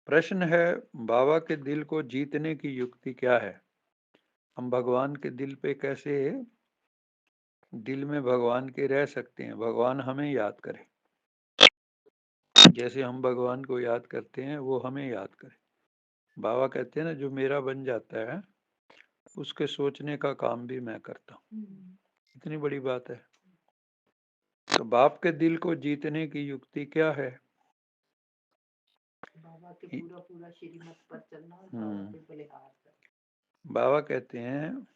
प्रश्न है, बाबा के दिल को जीतने की युक्ति क्या है? हम भगवान के दिल पे कैसे दिल में भगवान के रह सकते हैं, भगवान हमें याद करे। जैसे हम भगवान को याद करते हैं वो हमें याद करे। बाबा कहते हैं ना, जो मेरा बन जाता है उसके सोचने का काम भी मैं करता हूँ। इतनी बड़ी बात है। तो बाप के दिल को जीतने की युक्ति क्या है? बाबा के पूरा पूरा श्रीमत पर चलना और बाबा हम्म, के बलिहार करना। बाबा कहते हैं,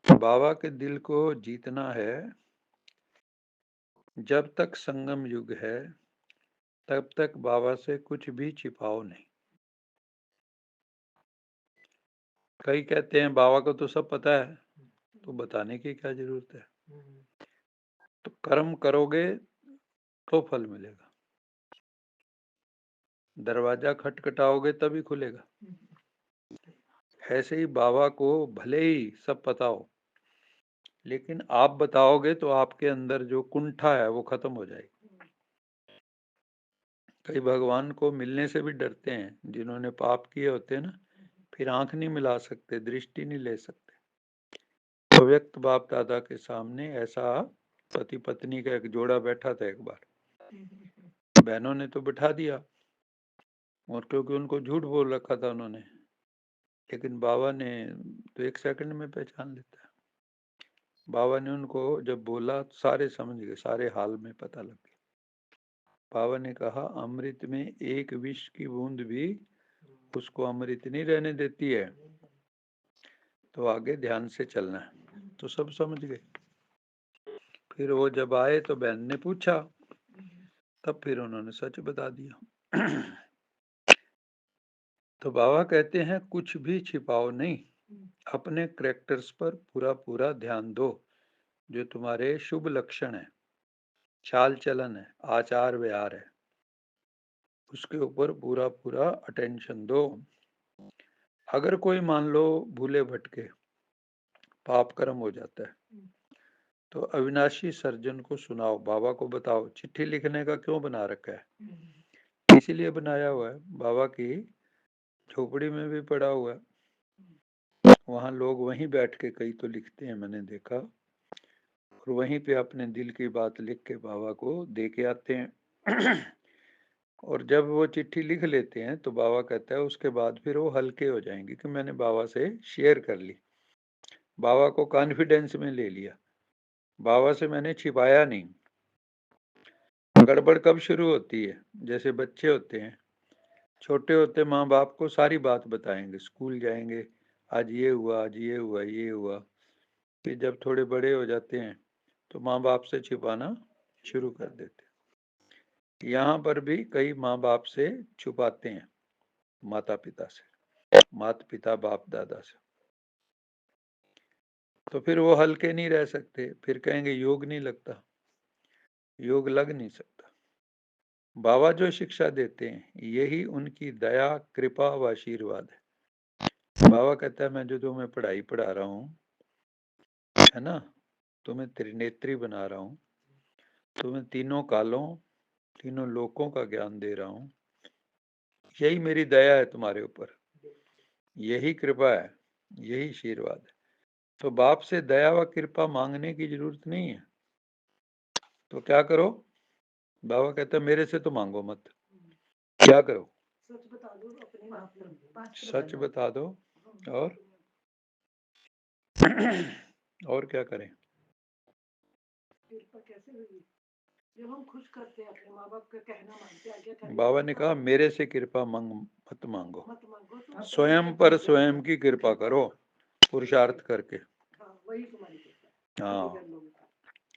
बाबा के दिल को जीतना है। जब तक संगम युग है तब तक बाबा से कुछ भी छिपाओ नहीं। कई कहते हैं बाबा को तो सब पता है, तो बताने की क्या जरूरत है। तो कर्म करोगे तो फल मिलेगा। दरवाजा खटखटाओगे तभी खुलेगा। ऐसे ही बाबा को भले ही सब पता हो, लेकिन आप बताओगे तो आपके अंदर जो कुंठा है वो खत्म हो जाएगी। कई भगवान को मिलने से भी डरते हैं, जिन्होंने पाप किए होते हैं ना, फिर आंख नहीं मिला सकते, दृष्टि नहीं ले सकते। तो व्यक्त बाप दादा के सामने ऐसा पति पत्नी का एक जोड़ा बैठा था एक बार। बहनों ने तो बिठा दिया, और क्योंकि उनको झूठ बोल रखा था उन्होंने, लेकिन बाबा ने तो एक सेकंड में पहचान लेता है। बाबा ने उनको जब बोला सारे समझ गए, सारे हाल में पता लग गया। बाबा ने कहा, अमृत में एक विष की बूंद भी उसको अमृत नहीं रहने देती है, तो आगे ध्यान से चलना है। तो सब समझ गए। फिर वो जब आए तो बहन ने पूछा, तब फिर उन्होंने सच बता दिया। तो बाबा कहते हैं, कुछ भी छिपाओ नहीं, अपने करेक्टर्स पर पूरा पूरा ध्यान दो। जो तुम्हारे शुभ लक्षण है, चाल चलन है, आचार व्यवहार है, उसके ऊपर पूरा पूरा अटेंशन दो। अगर कोई मान लो भूले भटके पाप कर्म हो जाता है, तो अविनाशी सर्जन को सुनाओ, बाबा को बताओ। चिट्ठी लिखने का क्यों बना रखा है? इसीलिए बनाया हुआ है। बाबा की झोपड़ी में भी पड़ा हुआ है, वहां लोग वहीं बैठ के कई तो लिखते हैं, मैंने देखा। और वहीं पे अपने दिल की बात लिख के बाबा को दे के आते हैं। और जब वो चिट्ठी लिख लेते हैं तो बाबा कहता है उसके बाद फिर वो हल्के हो जाएंगे कि मैंने बाबा से शेयर कर ली, बाबा को कॉन्फिडेंस में ले लिया, बाबा से मैंने छिपाया नहीं। गड़बड़ कब शुरू होती है? जैसे बच्चे होते हैं, छोटे होते माँ बाप को सारी बात बताएंगे, स्कूल जाएंगे, आज ये हुआ, आज ये हुआ, ये हुआ। फिर जब थोड़े बड़े हो जाते हैं तो माँ बाप से छिपाना शुरू कर देते हैं। यहाँ पर भी कई माँ बाप से छुपाते हैं, माता पिता से, माता पिता बाप दादा से। तो फिर वो हल्के नहीं रह सकते, फिर कहेंगे योग नहीं लगता। योग लग नहीं सकता। बाबा जो शिक्षा देते हैं यही उनकी दया, कृपा व आशीर्वाद है। बाबा कहता है, मैं जो तुम्हें पढ़ाई पढ़ा रहा हूँ, है ना, तुम्हें त्रिनेत्री बना रहा हूँ, तुम्हें तीनों कालों, तीनों लोकों का ज्ञान दे रहा हूँ, यही मेरी दया है तुम्हारे ऊपर, यही कृपा है, यही आशीर्वाद है। तो बाप से दया व कृपा मांगने की जरूरत नहीं है। तो क्या करो? बाबा कहता है, मेरे से तो मांगो मत। क्या करो? सच बता दो, अपने सच बता दो। और और क्या करें? कृपा कैसे होगी जब हम खुश करते हैं, अपने माँ बाप का कहना मानते हैं, आज्ञा बाबा ने कहा, मेरे से कृपा मत मांगो, मत मांगो, तुम स्वयं पर स्वयं की कृपा करो, पुरुषार्थ करके। हाँ, वही तुम्हारी कृपा। हाँ,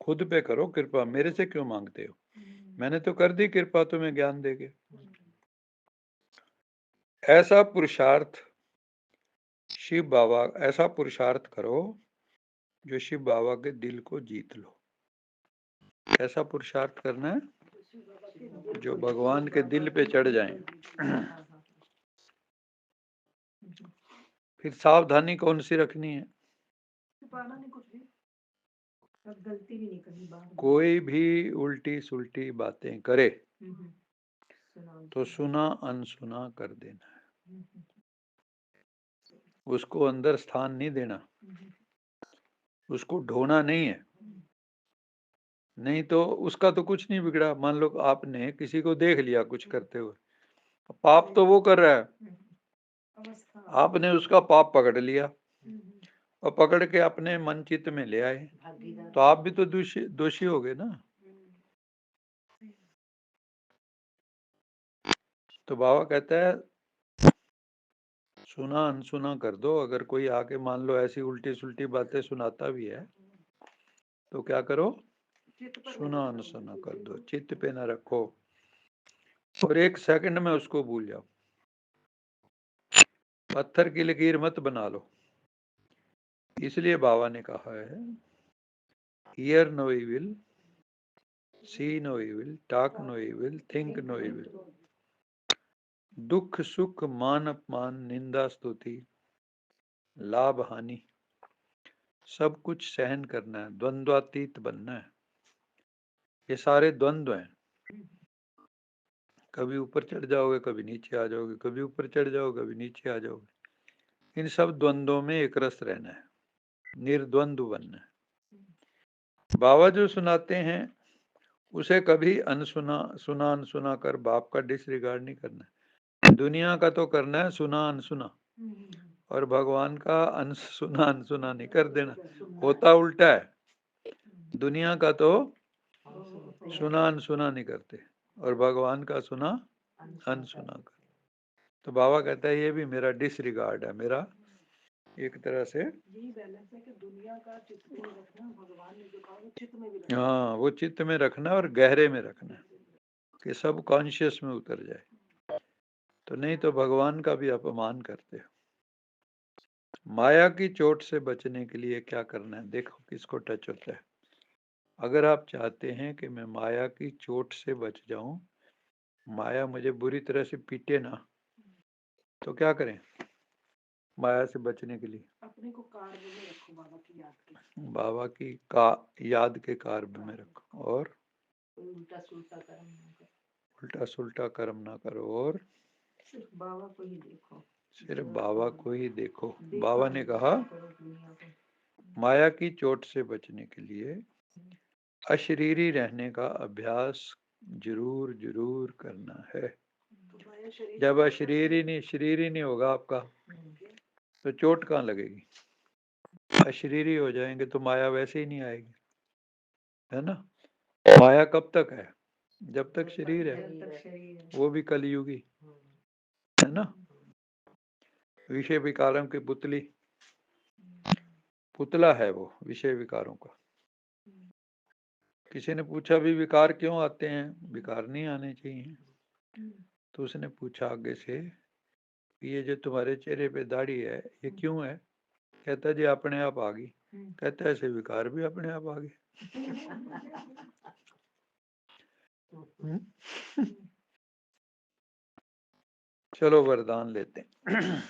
खुद पे करो कृपा, मेरे से क्यों मांगते हो? मैंने तो कर दी कृपा तुम्हें ज्ञान देके। ऐसा पुरुषार्थ शिव बाबा, ऐसा पुरुषार्थ करो जो शिव बाबा के दिल को जीत लो। कैसा पुरुषार्थ करना है? जो भगवान के दिल पे चढ़ जाए। फिर सावधानी कौन सी रखनी है? छुपाना नहीं कुछ भी, गलती भी नहीं करनी बार बार। कोई भी उल्टी सुल्टी बातें करे तो सुना अनसुना कर देना है, उसको अंदर स्थान नहीं देना, उसको ढोना नहीं है। नहीं तो उसका तो कुछ नहीं बिगड़ा। मान लो आपने किसी को देख लिया कुछ करते हुए, पाप तो वो कर रहा है, आपने उसका पाप पकड़ लिया और पकड़ के अपने मन चित्त में ले आए, तो आप भी तो दोषी दोषी हो गए ना। तो बाबा कहता है सुना अनसुना कर दो। अगर कोई आके मान लो ऐसी उल्टी सुल्टी बातें सुनाता भी है तो क्या करो, सुना अनसुना कर दो, चित्त पे न रखो और एक सेकंड में उसको भूल जाओ। पत्थर की लकीर मत बना लो। इसलिए बाबा ने कहा है hear no evil, see no evil, talk no evil, think no evil. दुख सुख मान अपमान निंदा स्तुति लाभ हानि सब कुछ सहन करना है, द्वंद्वातीत बनना है। ये सारे द्वंद्व हैं, कभी ऊपर चढ़ जाओगे कभी नीचे आ जाओगे, कभी ऊपर चढ़ जाओ कभी नीचे आ जाओगे। इन सब द्वंद्वों में एक रस रहना है, निर्द्वंद्व बनना है। बाबा जो सुनाते हैं उसे कभी अनसुना सुना अनसुना कर बाप का डिसरिगार्ड नहीं करना है। दुनिया का तो करना है सुना अनसुना, और भगवान का अनसुना अनसुना नहीं कर देना। होता उल्टा है, दुनिया का तो सुना अनसुना नहीं करते और भगवान का सुना अनसुना कर। तो बाबा कहता है ये भी मेरा डिसरिगार्ड है, मेरा एक तरह से यही बैलेंस है कि दुनिया का चित्त में रखना, भगवान ने जो कहा वो चित्त में भी रखना। हाँ, वो चित्त में रखना और गहरे में रखना कि सब कॉन्शियस में उतर जाए। तो नहीं तो भगवान का भी अपमान करते हो। माया की चोट से बचने के लिए क्या करना है, देखो किसको टच होता है। अगर आप चाहते हैं कि मैं माया की चोट से बच जाऊं, माया मुझे बुरी तरह से पीटे ना, तो क्या करें माया से बचने के लिए? अपने को कार्य में रखो, बाबा की याद के, बाबा की का याद के कार्य में रखो और उल्टा सुल्टा कर्म ना करो, उल्टा सुल्टा कर्म ना करो और सिर्फ बाबा को ही देखो, सिर्फ बाबा को ही देखो। बाबा ने कहा माया की चोट से बचने के लिए अशरीरी रहने का अभ्यास जरूर जरूर करना है। जब शरीर ही नहीं होगा आपका तो चोट कहाँ लगेगी? अशरीरी हो जाएंगे तो माया वैसे ही नहीं आएगी, है ना। माया कब तक है? जब तक शरीर है, वो भी कलयुगी, है ना। विषय विकारम की पुतली, पुतला है वो विषय विकारों का। किसी ने पूछा भी विकार क्यों आते हैं? विकार नहीं आने चाहिए। तो उसने पूछा आगे से ये जो तुम्हारे चेहरे पे दाढ़ी है ये क्यों है? कहता जी अपने आप आ गई। कहता ऐसे विकार भी अपने आप आ गए। चलो वरदान लेते हैं।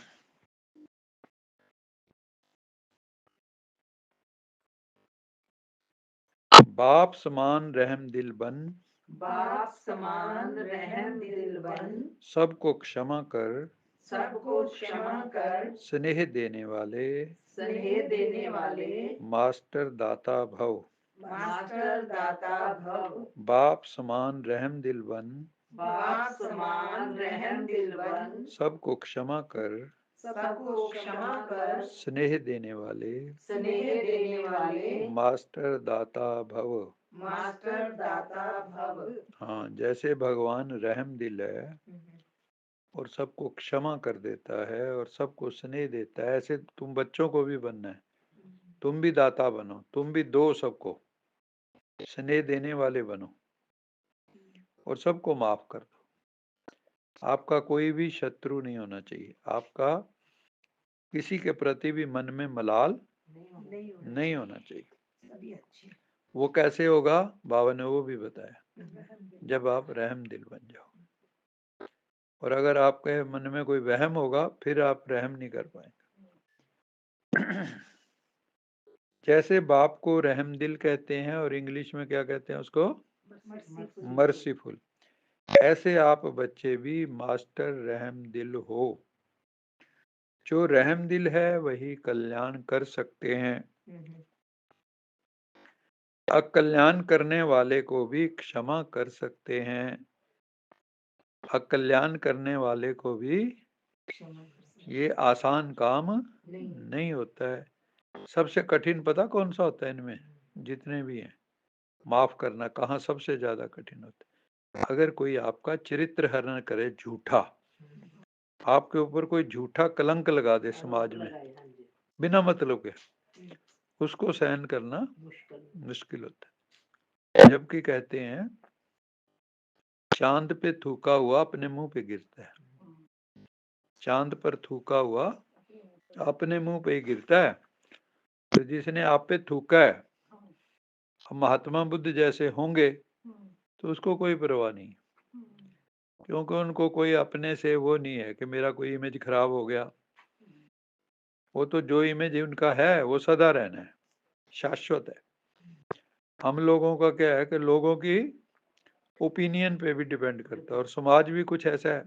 बाप समान रहम दिल बन, बाप समान रहम दिल बन, सबको क्षमा कर, सबको क्षमा कर, स्नेह देने वाले, स्नेह देने वाले, मास्टर दाता भव। मास्टर दाता भव। बाप समान रहम दिल बन, बाप समान रहम दिल बन, सबको क्षमा कर, सबको क्षमा कर, स्नेह देने वाले, स्नेह देने वाले, मास्टर दाता भव। मास्टर दाता भव। हाँ, जैसे भगवान रहम दिल है और सबको क्षमा कर देता है और सबको स्नेह देता है, ऐसे तुम बच्चों को भी बनना है। तुम भी दाता बनो, तुम भी दो सबको, स्नेह देने वाले बनो और सबको माफ कर दो। आपका कोई भी शत्रु नहीं होना चाहिए, आपका किसी के प्रति भी मन में मलाल नहीं होना चाहिए। वो कैसे होगा? बाबा ने वो भी बताया, जब आप रहम दिल बन जाओ। और अगर आपके मन में कोई वहम होगा फिर आप रहम नहीं कर पाएंगे। जैसे बाप को रहम दिल कहते हैं और इंग्लिश में क्या कहते हैं उसको? मर्सीफुल। ऐसे आप बच्चे भी मास्टर रहमदिल हो। जो रहमदिल है वही कल्याण कर सकते हैं। अकल्याण करने वाले को भी क्षमा कर सकते हैं। अकल्याण करने वाले को भी ये आसान काम नहीं होता है। सबसे कठिन पता कौन सा होता है इनमें, जितने भी हैं, माफ करना कहाँ सबसे ज्यादा कठिन होता है। अगर कोई आपका चरित्र हनन करे, झूठा, आपके ऊपर कोई झूठा कलंक लगा दे समाज में बिना मतलब के, उसको सहन करना मुश्किल होता है। जबकि कहते हैं चांद पे थूका हुआ अपने मुंह पे गिरता है। चांद पर थूका हुआ अपने मुंह पे ही गिरता है। तो जिसने आप पे थूका है, अब महात्मा बुद्ध जैसे होंगे तो उसको कोई परवाह नहीं, क्योंकि उनको कोई अपने से वो नहीं है कि मेरा कोई इमेज खराब हो गया। वो तो जो इमेज उनका है वो सदा रहना है, शाश्वत है। हम लोगों का क्या है कि लोगों की ओपिनियन पे भी डिपेंड करता है, और समाज भी कुछ ऐसा है,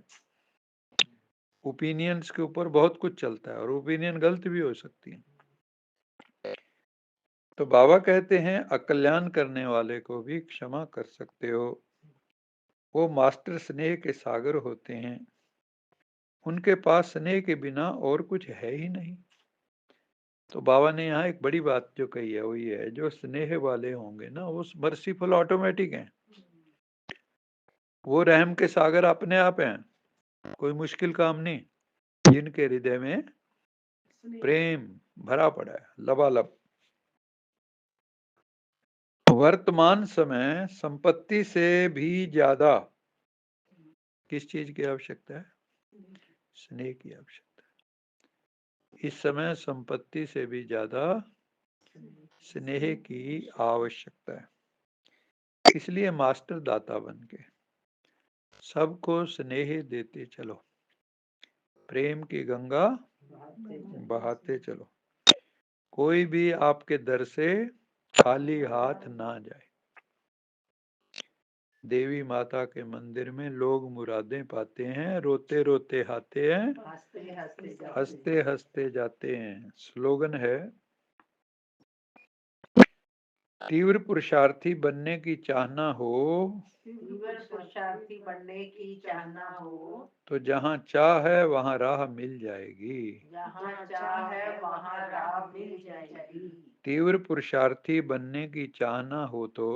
ओपिनियंस के ऊपर बहुत कुछ चलता है, और ओपिनियन गलत भी हो सकती है। तो बाबा कहते हैं अकल्याण करने वाले को भी क्षमा कर सकते हो। वो मास्टर स्नेह के सागर होते हैं। उनके पास स्नेह के बिना और कुछ है ही नहीं। तो बाबा ने यहाँ एक बड़ी बात जो कही है वो ये है, जो स्नेह वाले होंगे ना वो मर्सीफुल ऑटोमेटिक हैं। वो रहम के सागर अपने आप हैं, कोई मुश्किल काम नहीं। जिनके हृदय में प्रेम भरा पड़ा है लबालब। वर्तमान समय संपत्ति से भी ज्यादा किस चीज की आवश्यकता है? स्नेह की आवश्यकता है। इस समय संपत्ति से भी ज्यादा स्नेह की आवश्यकता है। इसलिए मास्टर दाता बन के सबको स्नेह देते चलो, प्रेम की गंगा बहाते चलो। कोई भी आपके दर से खाली हाथ ना जाए। देवी माता के मंदिर में लोग मुरादें पाते हैं, रोते रोते आते हैं, हंसते हंसते जाते हैं। स्लोगन है, तीव्र पुरुषार्थी बनने की चाहना हो, तीव्र पुरुषार्थी बनने की चाहना हो तो जहाँ चाह है वहाँ राह मिल जाएगी। जहाँ चाह है वहाँ राह मिल जाएगी। तीव्र पुरुषार्थी बनने की चाहना हो तो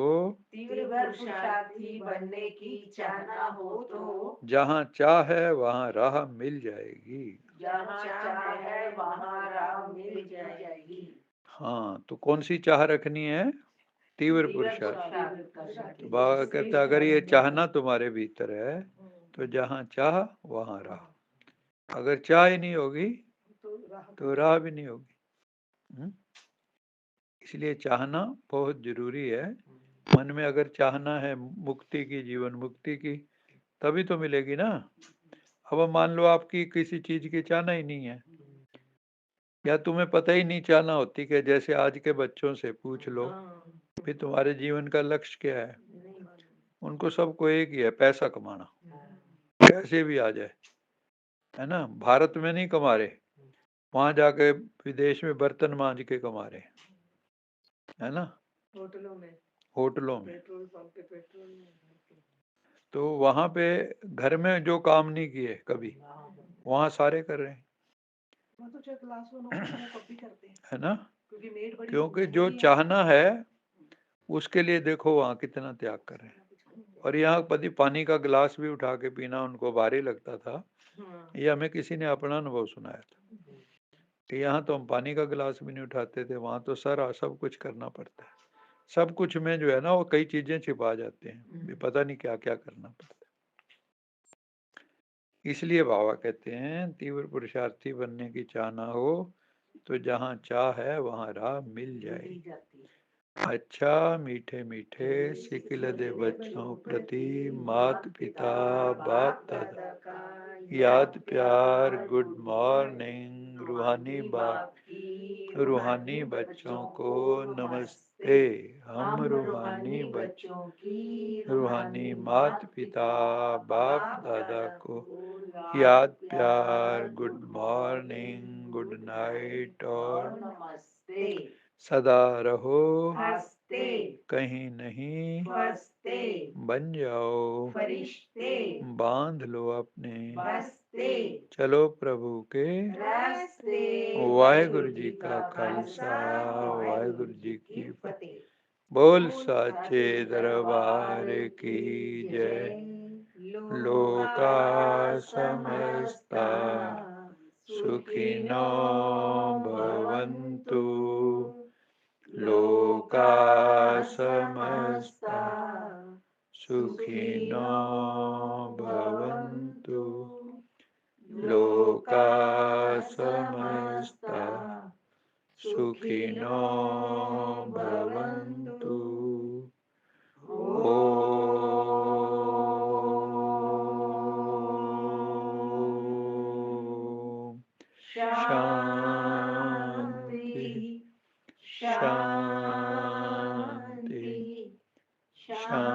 तीव्र पुरुषार्थी बनने की चाहना हो तो जहाँ चाह है वहाँ राह मिल जाएगी। जहाँ चाह है वहाँ राह मिल जाएगी। हाँ, तो कौन सी चाह रखनी है? तीव्र पुरुषार्थ। तो बाबा कहता है अगर ये चाहना तुम्हारे भीतर है तो जहाँ चाह वहाँ राह। अगर चाह ही नहीं होगी तो राह भी नहीं होगी। इसलिए चाहना बहुत जरूरी है। मन में अगर चाहना है मुक्ति की, जीवन मुक्ति की, तभी तो मिलेगी ना। अब मान लो आपकी किसी चीज की चाहना ही नहीं है, या तुम्हें पता ही नहीं चाहना होती, कि जैसे आज के बच्चों से पूछ लो भी तुम्हारे जीवन का लक्ष्य क्या है, उनको सबको एक ही है, पैसा कमाना, कैसे भी आ जाए, है ना। भारत में नहीं कमा रहे, वहां जाके विदेश में बर्तन मांज के कमा रहे, है ना, होटलों में, होटलों में। पेट्रोल पंप पे पेट्रोल में। तो वहां पे घर में जो काम नहीं किए कभी, वहां सारे कर रहे हैं, वो तो चाहे क्लास वन ऑफिसर हो तब भी करते हैं, है ना। क्योंकि मेड बड़ी क्योंकि जो महंगी है। चाहना है उसके लिए देखो वहां कितना त्याग कर रहे हैं। और यहाँ पति पानी का गिलास भी उठा के पीना उनको भारी लगता था। ये हमें किसी ने अपना अनुभव सुनाया था कि यहाँ तो हम पानी का गिलास भी नहीं उठाते थे, वहां तो सर सब कुछ करना पड़ता है। सब कुछ में जो है ना वो कई चीजें छिपा जाते हैं, भी पता नहीं क्या क्या करना पड़ता है। इसलिए बाबा कहते हैं तीव्र पुरुषार्थी बनने की चाहना हो तो जहाँ चाह है वहाँ राह मिल जाएगी। अच्छा मीठे मीठे सिकिल दे बच्चों प्रति मात पिता बाप दादा याद प्यार गुड मॉर्निंग रूहानी बाप, रूहानी बच्चों को नमस्ते। नमस्ते। हम हम रूहानी रूहानी बच्चों बच्चों की रूहानी रूहानी माता मात पिता पिता बाप बाप दादा दादा को को याद याद प्यार प्यार good good morning morning good good night night और और नमस्ते। सदा रहो हंसते कहीं नहीं फंसते बन जाओ फरिश्ते बांध लो अपने बसते चलो प्रभु के रास्ते। वाहेगुरु जी का खालसा वाहेगुरु जी की फतेह। फतेह। बोल साचे दरबार की जय। लोका समस्ता सुखिनो भवन्तु लोका समस्ता सुखिनो भवन्तु लोका समस्ता सुखिनो भवन्तु। ओम शांति शांति शांति शांति शांति।